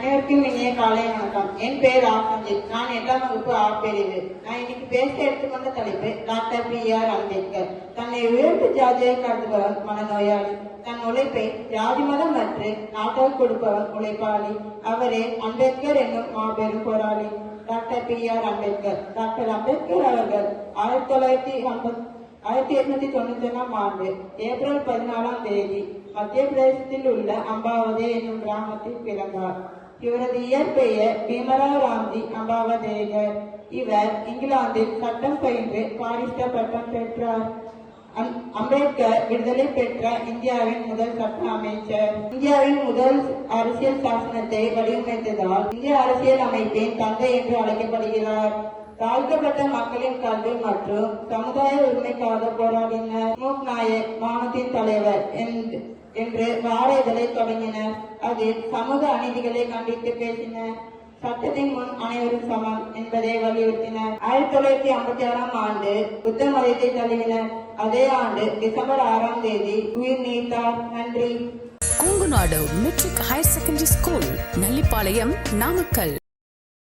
அனைவருக்கும் இனிய காலை வணக்கம். என் பெயர் ஆசஞ்சித். நான் 8ஆம் வகுப்பு ஆ பிரிவு. நான் இன்னைக்கு பேச எடுத்துக்கொண்ட தலைப்பு டாக்டர் பி.ஆர். அம்பேத்கர். தன்னை உயர்த்து ஜாதியை கருதுபவன் மனநோயாளி, தன் உழைப்பை ஜாதி மதம் மற்றும் நாட்டாக கொடுப்பவன் உழைப்பாளி. அவரே அம்பேத்கர் என்னும் மாபெரும் போராளி. Doctor B.R.. Ambedkar. Doctor Ambedkar அவர்கள் 1891 ஆண்டு ஏப்ரல் 14ஆம் தேதி மத்திய பிரதேசத்தில் உள்ள அம்பாவதே என்னும் கிராமத்தில் பிறந்தார். இவரது இயற்பெயர் பீமராவ் ராம்ஜி அம்பாவதேகர். இவர் இங்கிலாந்தில் சட்டம் பயின்று பாரிஸ்டர் பட்டம் பெற்றார். அம்பேத்கர் விடுதலை பெற்ற இந்தியாவின் முதல் சட்ட அமைச்சர். இந்தியாவின் முதல் அரசியல் சாசனத்தை வடிவமைத்ததால் இந்திய அரசியல் அமைப்பின் தந்தை என்று அழைக்கப்படுகிறார். தாழ்த்தப்பட்ட மக்களின் கல்வி மற்றும் சமுதாய உரிமைக்காக போராடினர். மூக் நாயக் மாநிலத்தின் தலைவர் என்று வார இதழை தொடங்கினர். அதில் சமூக அநீதிகளை கண்டித்து பேசினர். சட்டத்தின் முன் அனைவரும் சமம் என்பதை வலியுறுத்தினர். 1956ஆம் ஆண்டு புத்த மதத்தை தழுவினர். அதே ஆண்டு டிசம்பர் 6ஆம் தேதி உயிர் நீத்தார். நன்றி. Kongunadu matric higher secondary school, Nallipalayam, Namakkal.